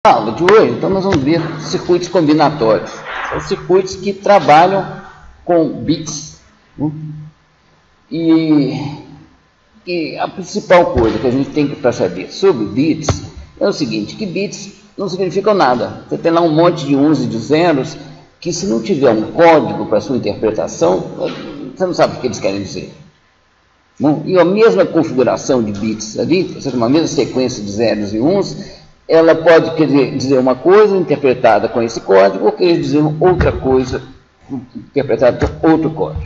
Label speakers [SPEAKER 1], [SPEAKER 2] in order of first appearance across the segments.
[SPEAKER 1] Na aula de hoje, então, nós vamos ver circuitos combinatórios. São circuitos que trabalham com bits. E a principal coisa que a gente tem para saber sobre bits é o seguinte, que bits não significam nada. Você tem lá um monte de uns e de zeros que, se não tiver um código para sua interpretação, você não sabe o que eles querem dizer. E a mesma configuração de bits ali, você tem uma mesma sequência de zeros e uns, ela pode querer dizer uma coisa interpretada com esse código ou querer dizer outra coisa interpretada com outro código.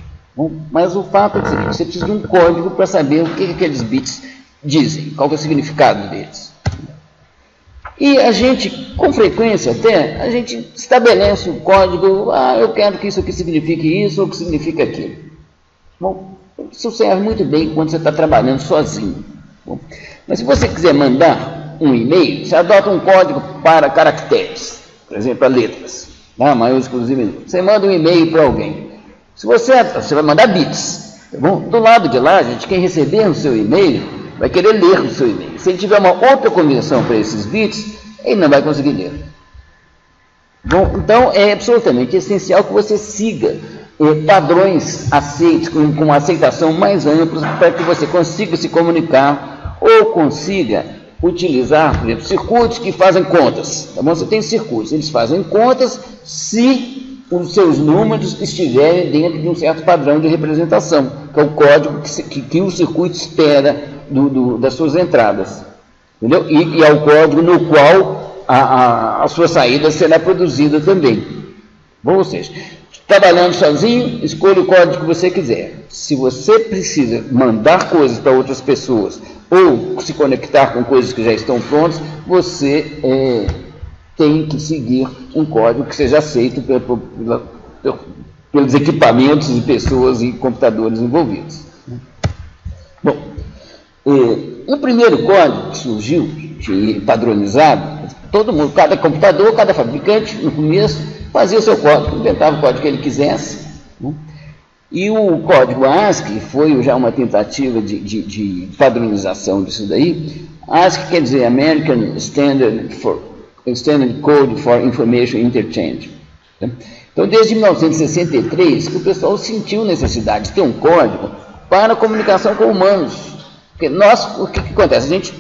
[SPEAKER 1] Mas o fato é que você precisa de um código para saber o que aqueles bits dizem, qual é o significado deles. E a gente, com frequência até, a gente estabelece um código, eu quero que isso aqui signifique isso ou que signifique aquilo. Bom, isso serve muito bem quando você está trabalhando sozinho. Mas se você quiser mandar um e-mail, você adota um código para caracteres, por exemplo, para letras, maiúsculos e minúsculos. Você manda um e-mail para alguém. Se você vai mandar bits, tá bom? Do lado de lá, gente, quem receber o seu e-mail vai querer ler o seu e-mail. Se ele tiver uma outra combinação para esses bits, ele não vai conseguir ler. Bom, então é absolutamente essencial que você siga padrões aceitos, com aceitação mais ampla, para que você consiga se comunicar ou consiga utilizar, por exemplo, circuitos que fazem contas. Tá bom? Você tem circuitos, eles fazem contas se os seus números estiverem dentro de um certo padrão de representação, que é o código que o circuito espera das suas entradas. Entendeu? E é o código no qual a sua saída será produzida também. Bom, ou seja, trabalhando sozinho, escolha o código que você quiser. Se você precisa mandar coisas para outras pessoas ou se conectar com coisas que já estão prontas, você tem que seguir um código que seja aceito pelos equipamentos e pessoas e computadores envolvidos. Bom, o primeiro código que surgiu, padronizado, todo mundo, cada computador, cada fabricante, no começo, fazia o seu código, inventava o código que ele quisesse. E o código ASCII foi já uma tentativa de padronização disso daí. ASCII quer dizer American Standard Code for Information Interchange. Então, desde 1963, que o pessoal sentiu necessidade de ter um código para comunicação com humanos. Porque o que acontece? A gente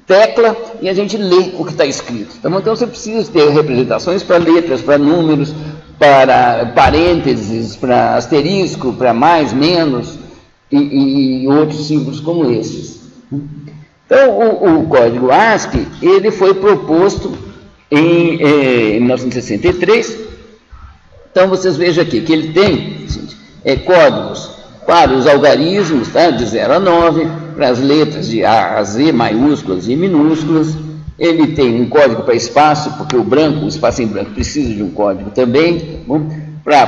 [SPEAKER 1] tecla e a gente lê o que está escrito. Então, você precisa ter representações para letras, para números, para parênteses, para asterisco, para mais, menos, e outros símbolos como esses. Então, o código ASCII, ele foi proposto em 1963. Então, vocês vejam aqui que ele tem códigos para os algarismos, tá? De 0 a 9, para as letras de A a Z, maiúsculas e minúsculas. Ele tem um código para espaço, porque o espaço em branco precisa de um código também. Para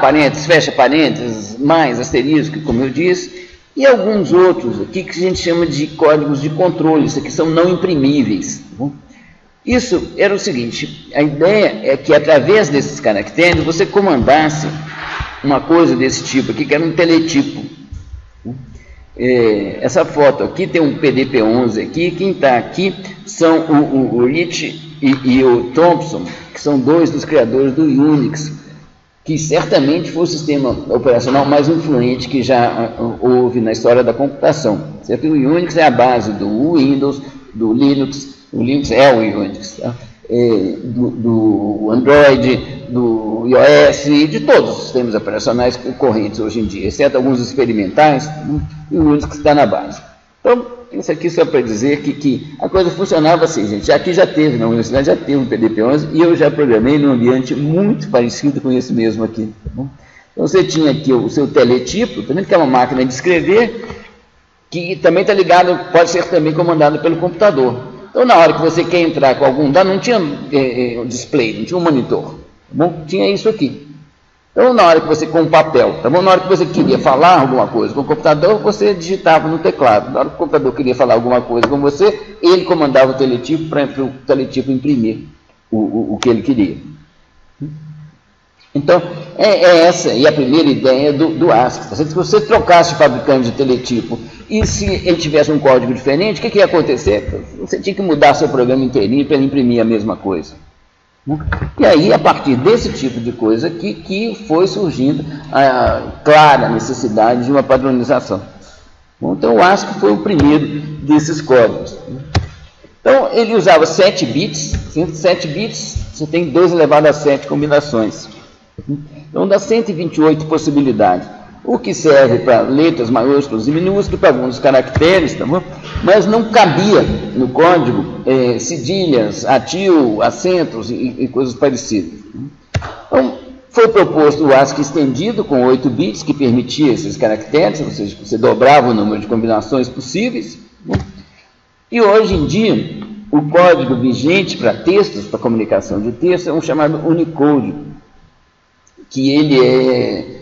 [SPEAKER 1] parênteses, fecha parênteses, mais asterisco, como eu disse. E alguns outros aqui que a gente chama de códigos de controle, isso aqui são não imprimíveis. Isso era o seguinte, a ideia é que através desses caracteres você comandasse uma coisa desse tipo aqui, que era um teletipo. Essa foto aqui tem um PDP-11 aqui, quem está aqui são o Rich e o Thompson, que são dois dos criadores do Unix, que certamente foi o sistema operacional mais influente que já houve na história da computação. Certo? O Unix é a base do Windows, do Linux, o Linux é o Unix, tá? Do Android, do iOS, de todos os sistemas operacionais correntes hoje em dia, exceto alguns experimentais, e o Unix está na base. Então, isso aqui só para dizer que a coisa funcionava assim, gente. Aqui já teve, na universidade já teve um PDP-11, e eu já programei num ambiente muito parecido com esse mesmo aqui. Tá bom? Então, você tinha aqui o seu teletipo, também que é uma máquina de escrever, que também está ligado, pode ser também comandado pelo computador. Então, na hora que você quer entrar com algum dado, não tinha display, não tinha um monitor. Tá bom? Tinha isso aqui. Então, na hora que você, com o papel, tá bom? Na hora que você queria falar alguma coisa com o computador, você digitava no teclado. Na hora que o computador queria falar alguma coisa com você, ele comandava o teletipo para o teletipo imprimir o que ele queria. Então, essa e a primeira ideia do ASCII. Se você trocasse o fabricante de teletipo E se ele tivesse um código diferente, o que ia acontecer? Você tinha que mudar seu programa inteirinho para ele imprimir a mesma coisa. E aí, a partir desse tipo de coisa que foi surgindo a clara necessidade de uma padronização. Então, o ASCII foi o primeiro desses códigos. Então, ele usava 7 bits. 7 bits, você tem 2 elevado a 7 combinações. Então, dá 128 possibilidades. O que serve para letras maiúsculas e minúsculas, para alguns caracteres, tá bom? Mas não cabia no código cedilhas, atil, acentos e coisas parecidas. Então, foi proposto o ASCII estendido com 8 bits, que permitia esses caracteres, ou seja, você dobrava o número de combinações possíveis. E hoje em dia, o código vigente para textos, para comunicação de texto, é um chamado Unicode, que ele é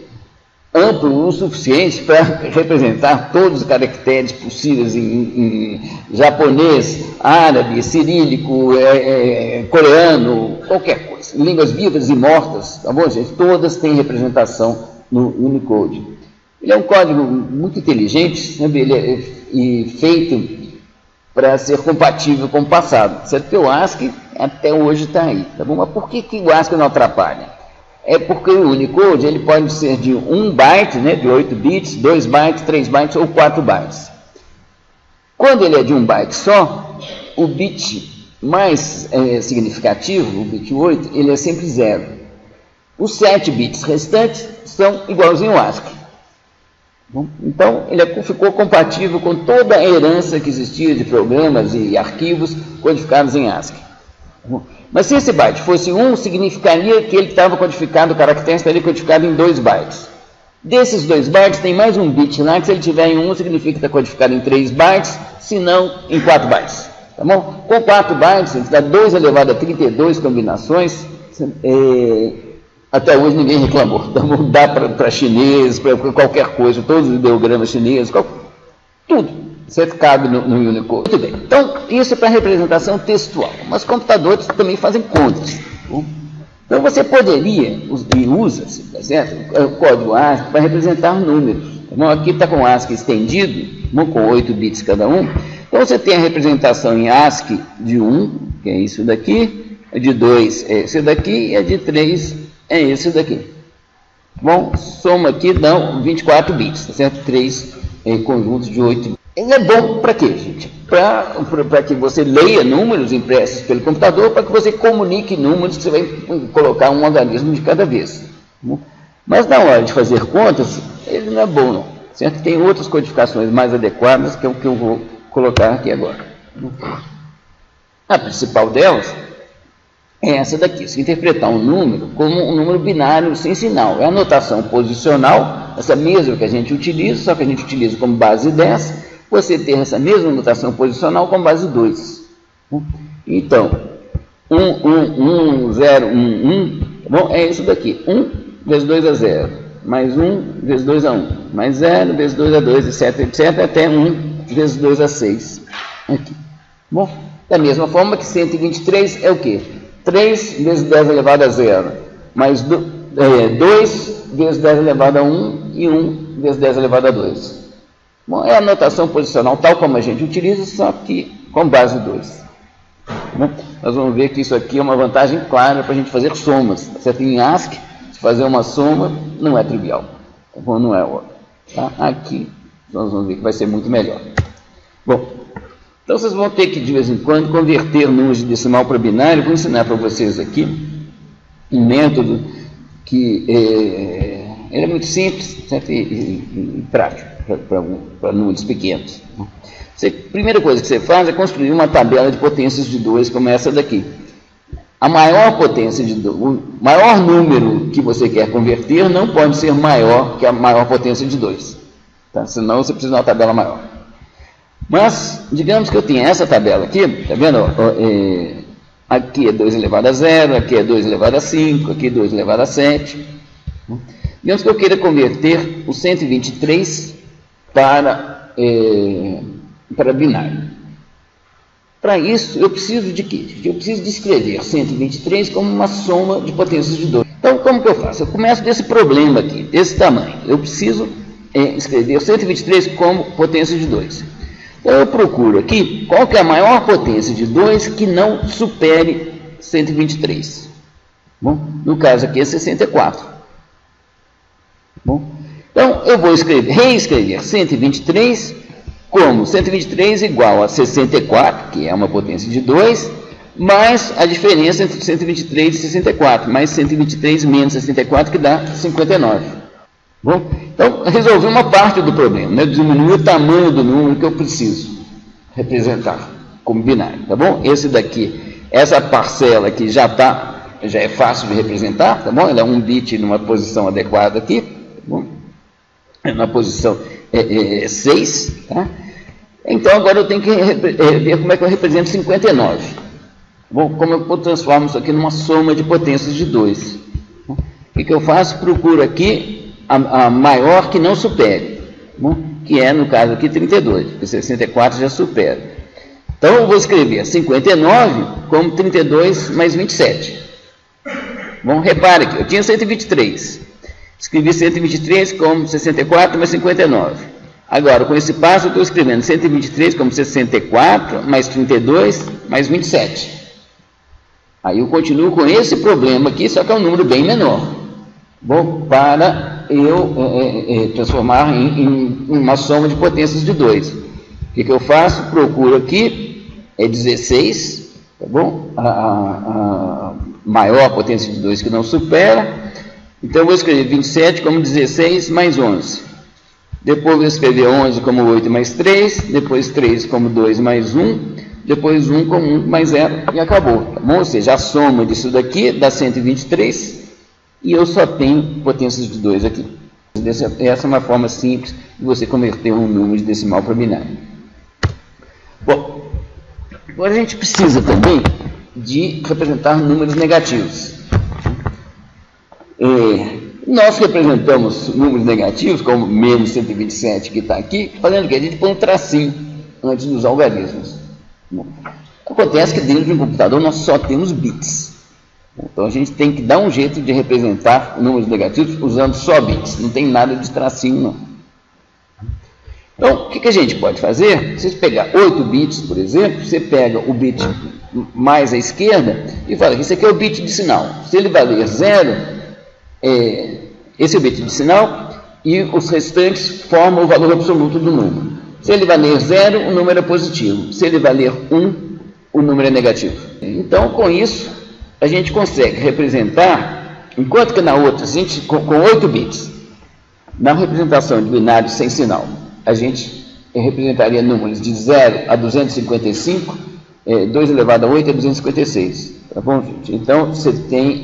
[SPEAKER 1] amplo o suficiente para representar todos os caracteres possíveis em japonês, árabe, cirílico, coreano, qualquer coisa. Línguas vivas e mortas, tá bom, gente? Todas têm representação no Unicode. Ele é um código muito inteligente, sabe? Ele é feito para ser compatível com o passado, certo? Porque o ASCII até hoje está aí, tá bom? Mas por que o ASCII não atrapalha? É porque o Unicode ele pode ser de 1 byte, né, de 8 bits, 2 bytes, 3 bytes ou 4 bytes. Quando ele é de 1 byte só, o bit mais significativo, o bit 8, ele é sempre 0. Os 7 bits restantes são igualzinho ao ASCII. Então, ele ficou compatível com toda a herança que existia de programas e arquivos codificados em ASCII. Mas se esse byte fosse 1, significaria que ele estava codificado, o caractere estaria codificado em 2 bytes. Desses 2 bytes, tem mais um bit lá, que se ele tiver em 1, significa que está codificado em 3 bytes, se não em 4 bytes. Tá bom? Com 4 bytes, ele dá 2 elevado a 32 combinações. Até hoje ninguém reclamou. Então, dá para chinês, para qualquer coisa, todos os ideogramas chineses, tudo. Certo? Cabe no Unicode. Muito bem. Então, isso é para representação textual. Mas computadores também fazem contas. Então, você poderia, e usa-se, tá certo? O código ASCII para representar números. Então, aqui está com ASCII estendido, com 8 bits cada um. Então, você tem a representação em ASCII de 1, que é isso daqui, a de 2 é esse daqui, e a de 3 é esse daqui. Bom, soma aqui, dão 24 bits, tá certo? 3 conjuntos de 8 bits. Ele é bom para quê, gente? Para que você leia números impressos pelo computador, para que você comunique números que você vai colocar um organismo de cada vez. Mas na hora de fazer contas, ele não é bom, não. Certo? Tem outras codificações mais adequadas, que é o que eu vou colocar aqui agora. A principal delas é essa daqui. Se interpretar um número como um número binário sem sinal. É a notação posicional, essa mesma que a gente utiliza, só que a gente utiliza como base 10, você ter essa mesma notação posicional com base 2. Então, 1, 1, 1, 0, 1, 1, bom, é isso daqui. 1 vezes 2 é 0, mais 1 vezes 2 é 1, mais 0 vezes 2 é 2, etc, etc, até 1 vezes 2 é 6. Aqui. Bom, da mesma forma que 123 é o quê? 3 vezes 10 elevado a 0, mais 2 vezes 10 elevado a 1 e 1 vezes 10 elevado a 2. Bom, é a notação posicional tal como a gente utiliza, só que com base 2. Bom, nós vamos ver que isso aqui é uma vantagem clara para a gente fazer somas. Certo? Em ASCII, se fazer uma soma não é trivial. Bom, não é óbvio. Tá? Aqui nós vamos ver que vai ser muito melhor. Bom, então vocês vão ter que de vez em quando converter números de decimal para binário. Vou ensinar para vocês aqui um método que ele é muito simples, certo? E prático para números pequenos. A primeira coisa que você faz é construir uma tabela de potências de 2 como essa daqui. A maior potência de 2, o maior número que você quer converter não pode ser maior que a maior potência de 2. Tá? Senão você precisa de uma tabela maior. Mas, digamos que eu tenha essa tabela aqui, tá vendo? Aqui é 2 elevado a 0, aqui é 2 elevado a 5, aqui é 2 elevado a 7. Digamos que eu queira converter o 123 para binário. Para isso, eu preciso de quê? Eu preciso de escrever 123 como uma soma de potências de 2. Então, como que eu faço? Eu começo desse problema aqui, desse tamanho. Eu preciso escrever 123 como potência de 2. Então, eu procuro aqui qual que é a maior potência de 2 que não supere 123. Bom, no caso aqui é 64. Bom, então, eu vou reescrever 123 como 123 igual a 64, que é uma potência de 2, mais a diferença entre 123 e 64, mais 123 menos 64, que dá 59. Bom, então, resolvi uma parte do problema, né? Diminuir o tamanho do número que eu preciso representar como binário, tá bom? Esse daqui, essa parcela aqui já é fácil de representar, tá bom? Ela é um bit numa posição adequada aqui, tá bom? Na posição 6, tá? Então, agora eu tenho que ver como é que eu represento 59. Bom, como eu transformo isso aqui numa soma de potências de 2. O que eu faço? Procuro aqui a maior que não supere, bom, que é, no caso aqui, 32, porque 64 já supera. Então, eu vou escrever 59 como 32 mais 27. Bom, repare aqui, eu tinha 123. Escrevi 123 como 64 mais 59. Agora, com esse passo, eu estou escrevendo 123 como 64 mais 32 mais 27. Aí eu continuo com esse problema aqui, só que é um número bem menor. Bom, para eu transformar em uma soma de potências de 2. O que eu faço? Procuro aqui, 16, tá bom? A maior potência de 2 que não supera. Então, eu vou escrever 27 como 16 mais 11. Depois, vou escrever 11 como 8 mais 3. Depois, 3 como 2 mais 1. Depois, 1 como 1 mais 0. E acabou. Tá bom? Ou seja, a soma disso daqui dá 123. E eu só tenho potências de 2 aqui. Essa é uma forma simples de você converter um número de decimal para binário. Bom, agora a gente precisa também de representar números negativos. Nós representamos números negativos, como menos 127 que está aqui, fazendo o que? A gente põe um tracinho antes dos algarismos. Bom, acontece que dentro de um computador nós só temos bits. Então a gente tem que dar um jeito de representar números negativos usando só bits, não tem nada de tracinho não. Então, o que a gente pode fazer? Se você pegar 8 bits, por exemplo, você pega o bit mais à esquerda e fala que esse aqui é o bit de sinal. Se ele valer 0, esse é o bit de sinal e os restantes formam o valor absoluto do número. Se ele valer 0, o número é positivo. Se ele valer 1, o número é negativo. Então, com isso, a gente consegue representar, enquanto que na outra, a gente, com 8 bits, na representação de binário sem sinal, a gente representaria números de 0 a 255, 2 elevado a 8 é 256. Tá bom, gente? Então, você tem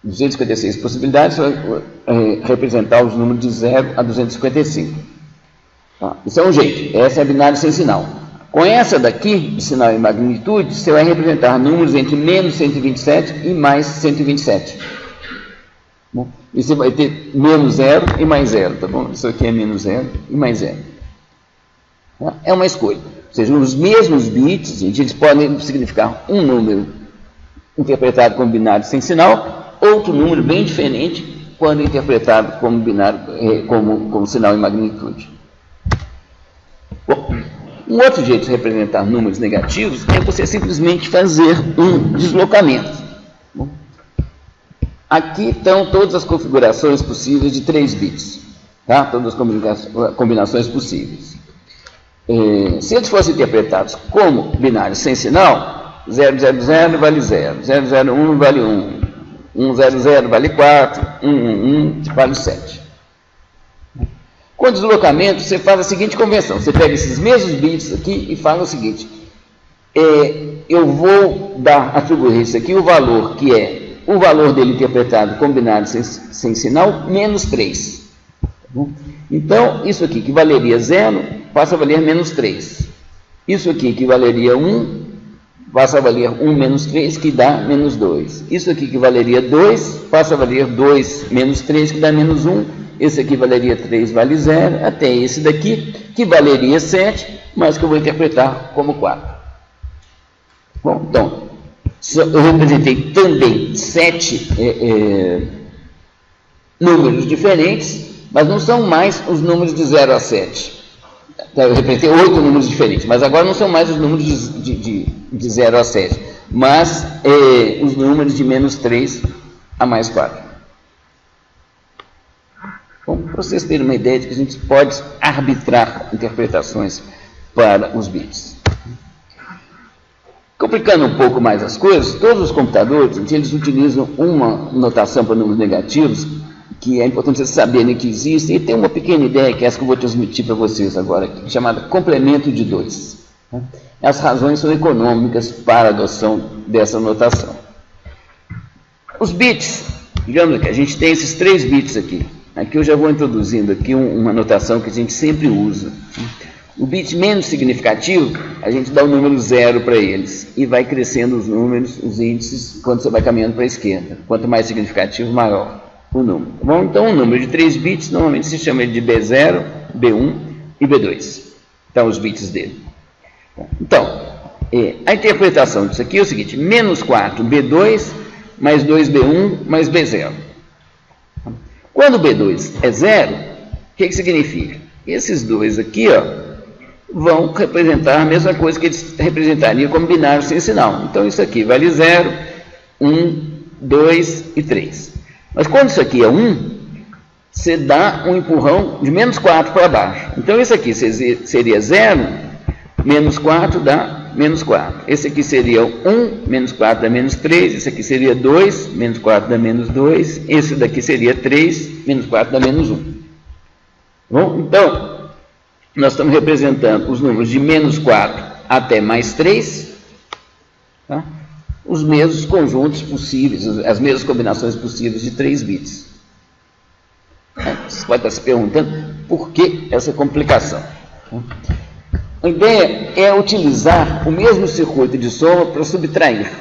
[SPEAKER 1] 256 possibilidades, você vai representar os números de 0 a 255. Tá? Isso é um jeito, essa é a binário sem sinal. Com essa daqui, de sinal e magnitude, você vai representar números entre menos 127 e mais 127. Bom, e você vai ter menos 0 e mais 0, tá bom? Isso aqui é menos 0 e mais 0. Tá? É uma escolha. Ou seja, os mesmos bits, gente, eles podem significar um número interpretado como binário sem sinal, outro número bem diferente quando interpretado como binário, como sinal e magnitude. Bom, um outro jeito de representar números negativos é você simplesmente fazer um deslocamento. Bom, aqui estão todas as configurações possíveis de 3 bits. Tá? Todas as combinações possíveis. Se eles fossem interpretados como binários sem sinal, 000 vale 0, 001 vale 1, 100 vale 4, 111 vale 7. Com deslocamento, você faz a seguinte convenção. Você pega esses mesmos bits aqui e faz o seguinte. Eu vou atribuir isso aqui o valor que é o valor dele interpretado como binário sem sinal, menos 3. Então, isso aqui que valeria 0, passa a valer menos 3. Isso aqui que valeria 1, passa a valer 1 menos 3, que dá menos 2. Isso aqui que valeria 2, passa a valer 2 menos 3, que dá menos 1. Esse aqui valeria 3, vale 0, até esse daqui, que valeria 7, mas que eu vou interpretar como 4. Bom, então, eu representei também 7 números diferentes, mas não são mais os números de 0 a 7. Eu representei 8 números diferentes, mas agora não são mais os números de 0 a 7, mas os números de menos 3 a mais 4. Bom, para vocês terem uma ideia de que a gente pode arbitrar interpretações para os bits. Complicando um pouco mais as coisas, todos os computadores, eles utilizam uma notação para números negativos, que é importante vocês saberem que existe, e tem uma pequena ideia, que é essa que eu vou transmitir para vocês agora, chamada complemento de 2. As razões são econômicas para a adoção dessa notação. Os bits, digamos que a gente tem esses 3 bits aqui. Aqui eu já vou introduzindo aqui uma notação que a gente sempre usa. O bit menos significativo, a gente dá o número 0 para eles, e vai crescendo os números, os índices, quando você vai caminhando para a esquerda. Quanto mais significativo, maior o número. Bom, então, um número de 3 bits, normalmente se chama de B0, B1 e B2. Então, os bits dele. Então, a interpretação disso aqui é o seguinte: menos 4, B2, mais 2B1, mais B0. Quando B2 é 0, o que significa? Esses dois aqui, ó, vão representar a mesma coisa que eles representariam como binário sem sinal. Então, isso aqui vale 0, 1, 2 e 3. Mas quando isso aqui é 1, você dá um empurrão de menos 4 para baixo. Então, isso aqui seria 0, menos 4 dá menos 4. Esse aqui seria 1, menos 4 dá menos 3. Esse aqui seria 2, menos 4 dá menos 2. Esse daqui seria 3, menos 4 dá menos 1. Bom, então, nós estamos representando os números de menos 4 até mais 3, tá? Os mesmos conjuntos possíveis, as mesmas combinações possíveis de 3 bits. Você pode estar se perguntando por que essa complicação. A ideia é utilizar o mesmo circuito de soma para subtrair.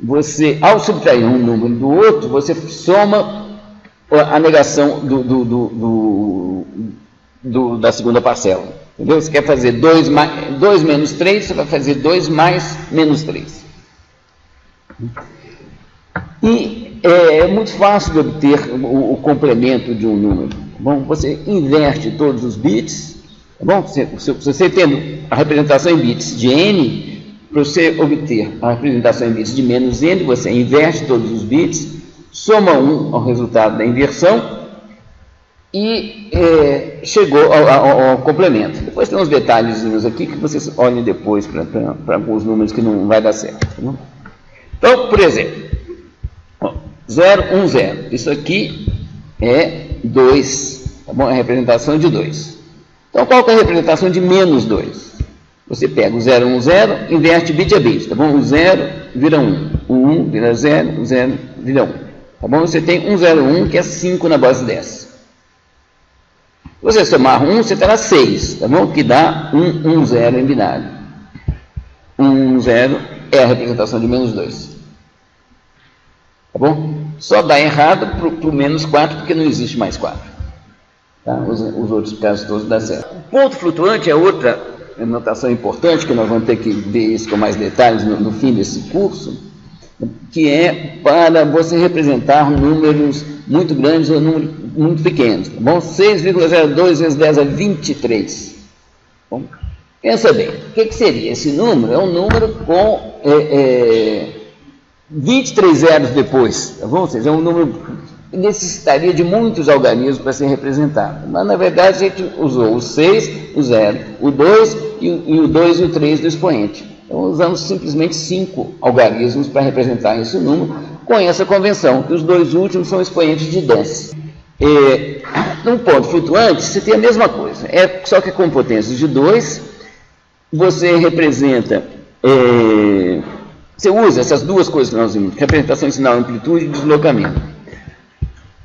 [SPEAKER 1] Você, ao subtrair um número do outro, você soma a negação da segunda parcela. Entendeu? Você quer fazer 2 menos 3, você vai fazer 2 mais menos 3. E é muito fácil de obter o complemento de um número. Bom, você inverte todos os bits. Bom, se você tendo a representação em bits de n, para você obter a representação em bits de menos n, você inverte todos os bits, soma 1 ao resultado da inversão e chegou ao complemento. Depois tem uns detalhezinhos aqui que vocês olhem depois para alguns números que não vai dar certo. Tá? Então, por exemplo, 0, 1, 0. Isso aqui é 2. Tá bom? É a representação de 2. Então, qual que é a representação de menos 2? Você pega o 0, 1, 0, inverte bit a bit, tá bom? O 0 vira 1, o 1 vira 0, o 0 vira 1. Tá bom? Você tem 1, 0, 1, que é 5 na base dessa. Se você somar 1, você terá 6, tá bom? Que dá 1, 1, 0 em binário. 1, 0 é a representação de menos 2. Tá bom? Só dá errado para o menos 4, porque não existe mais 4. Tá? Os outros casos todos dão certo. O ponto flutuante é outra notação importante, que nós vamos ter que ver isso com mais detalhes no fim desse curso, que é para você representar números muito grandes ou números muito pequenos. Tá bom? 6,02 vezes 10 a 23. Bom, pensa bem, o que seria esse número? É um número com 23 zeros depois, tá bom? Ou seja, é um número que necessitaria de muitos algarismos para ser representado. Mas, na verdade, a gente usou o 6, o 0, o 2 e o 2 e o 3 do expoente. Então, usamos simplesmente 5 algarismos para representar esse número, com essa convenção, que os dois últimos são expoentes de 10. Num ponto flutuante, você tem a mesma coisa, só que com potências de 2, você representa... você usa essas duas coisas que nós vimos, representação de sinal, amplitude e deslocamento.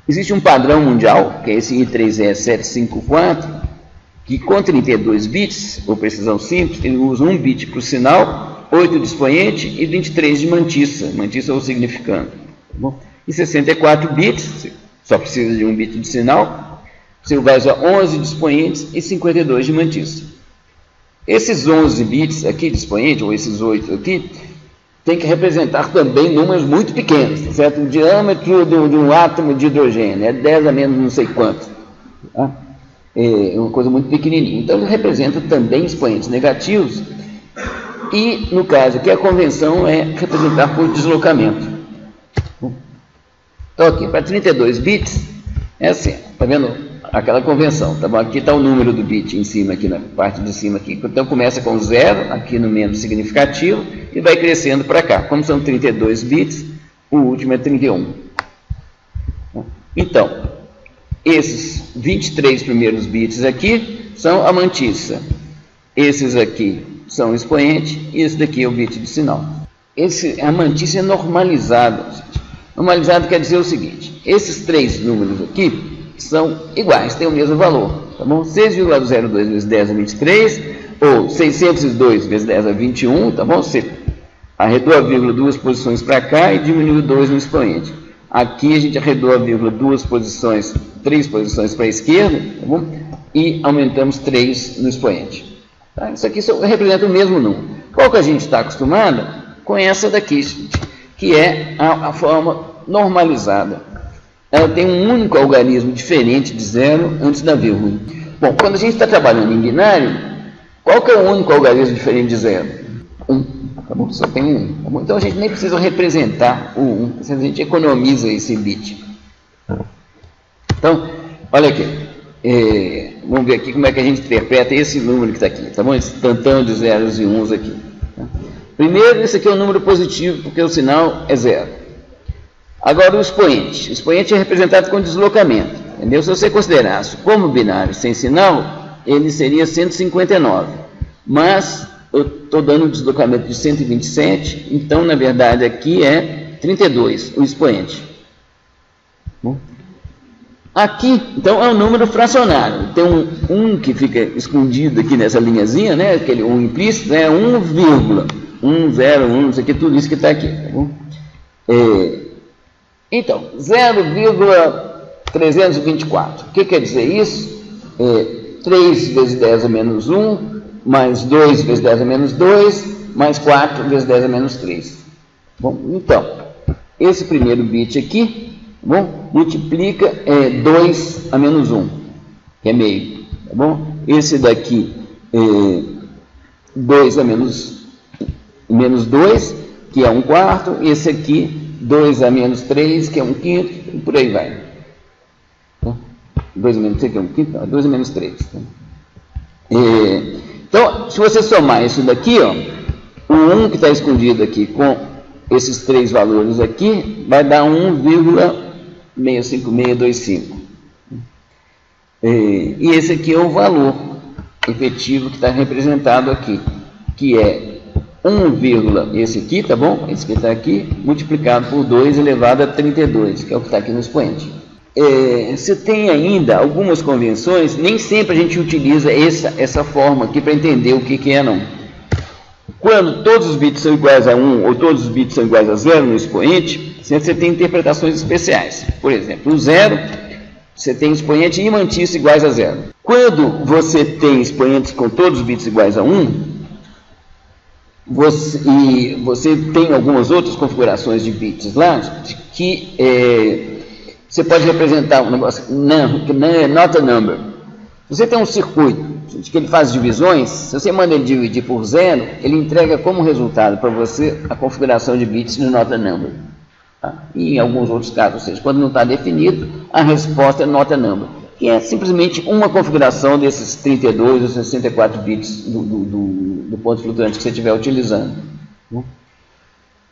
[SPEAKER 1] Existe um padrão mundial, que é esse I3E754, que com 32 bits, ou precisão simples, ele usa 1 bit para o sinal, 8 de expoente e 23 de mantissa ou significando. Tá bom? E 64 bits, só precisa de 1 bit de sinal, você vai usar 11 de expoentes e 52 de mantissa. Esses 11 bits aqui de expoente, ou esses 8 aqui, tem que representar também números muito pequenos, certo? O diâmetro de um átomo de hidrogênio é 10 a menos não sei quanto. Tá? É uma coisa muito pequenininha. Então, ele representa também expoentes negativos e, no caso aqui, a convenção é representar por deslocamento. Então, aqui, para 32 bits, é assim, está vendo aquela convenção, tá bom? Aqui está o número do bit em cima, aqui na parte de cima, aqui. Então, começa com 0, aqui no menos significativo, e vai crescendo para cá. Como são 32 bits, o último é 31. Então, esses 23 primeiros bits aqui são a mantissa. Esses aqui são o expoente e esse daqui é o bit de sinal. A mantissa é normalizada. Normalizado quer dizer o seguinte: esses três números aqui são iguais, têm o mesmo valor. Tá bom? 6,02 vezes 10 a 23, ou 602 vezes 10 a 21, tá bom? Você arredou a vírgula 2 posições para cá e diminuiu 2 no expoente. Aqui a gente arredou a vírgula 3 posições para a esquerda, tá bom? E aumentamos 3 no expoente. Tá? Isso aqui representa o mesmo número. Qual que a gente está acostumado? Com essa daqui, que é a forma normalizada. Ela tem um único algarismo diferente de zero antes da vírgula. Bom, quando a gente está trabalhando em binário, qual que é o único algarismo diferente de zero? 1. Tá bom? Só tem 1. Tá bom? Então a gente nem precisa representar o 1. A gente economiza esse bit. Então, olha aqui. Vamos ver aqui como é que a gente interpreta esse número que está aqui. Tá bom? Esse tantão de zeros e uns aqui. Tá? Primeiro, esse aqui é um número positivo, porque o sinal é zero. Agora, o expoente. O expoente é representado com deslocamento. Entendeu? Se você considerasse como binário sem sinal, ele seria 159. Mas eu estou dando um deslocamento de 127, então, na verdade, aqui é 32, o expoente. Bom, aqui, então, é um número fracionário. Tem um que fica escondido aqui nessa linhazinha, né? Aquele 1 implícito, é 1, 1, 0, 1, isso aqui, tudo isso que está aqui. Tá bom? Então, 0,324. O que quer dizer isso? 3 vezes 10 a menos 1, mais 2 vezes 10 a menos 2, mais 4 vezes 10 a menos 3. Bom, então, esse primeiro bit aqui, bom, multiplica 2 a menos 1, que é meio. Tá bom? Esse daqui, 2 a menos 2, que é 1/4, e esse aqui, 2 a menos 3, que é 1/5, e por aí vai. 2 a menos 3, que é 1/5, não, 2 a menos 3. Tá? Então, se você somar isso daqui, ó, o 1 que está escondido aqui com esses três valores aqui, vai dar 1,65625. E esse aqui é o valor efetivo que está representado aqui, que é 1, esse aqui, tá bom? Esse que está aqui, multiplicado por 2 elevado a 32, que é o que está aqui no expoente. Você tem ainda algumas convenções, nem sempre a gente utiliza essa forma aqui para entender o que é não. Quando todos os bits são iguais a 1 ou todos os bits são iguais a 0 no expoente, você tem interpretações especiais. Por exemplo, o 0, você tem expoente e mantissa iguais a 0. Quando você tem expoentes com todos os bits iguais a 1, você tem algumas outras configurações de bits lá, que você pode representar um negócio que não é not a number. Se você tem um circuito que ele faz divisões, se você manda ele dividir por 0, ele entrega como resultado para você a configuração de bits no not a number. Tá? E em alguns outros casos, ou seja, quando não está definido, a resposta é not a number, que é simplesmente uma configuração desses 32 ou 64 bits do ponto flutuante que você estiver utilizando.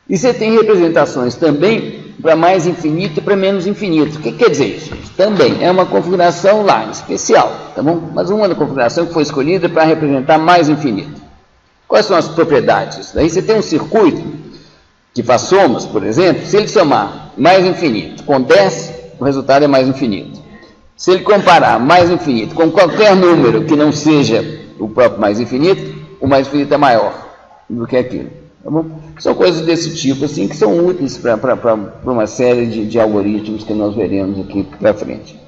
[SPEAKER 1] E você tem representações também para mais infinito e para menos infinito. O que quer dizer isso? Também é uma configuração lá, especial, tá bom? Mas uma configuração que foi escolhida para representar mais infinito. Quais são as propriedades? Daí você tem um circuito que faz somas, por exemplo, se ele somar mais infinito com 10, o resultado é mais infinito. Se ele comparar mais infinito com qualquer número que não seja o próprio mais infinito, o mais infinito é maior do que aquilo. Tá bom? São coisas desse tipo, assim, que são úteis para uma série de algoritmos que nós veremos aqui para frente.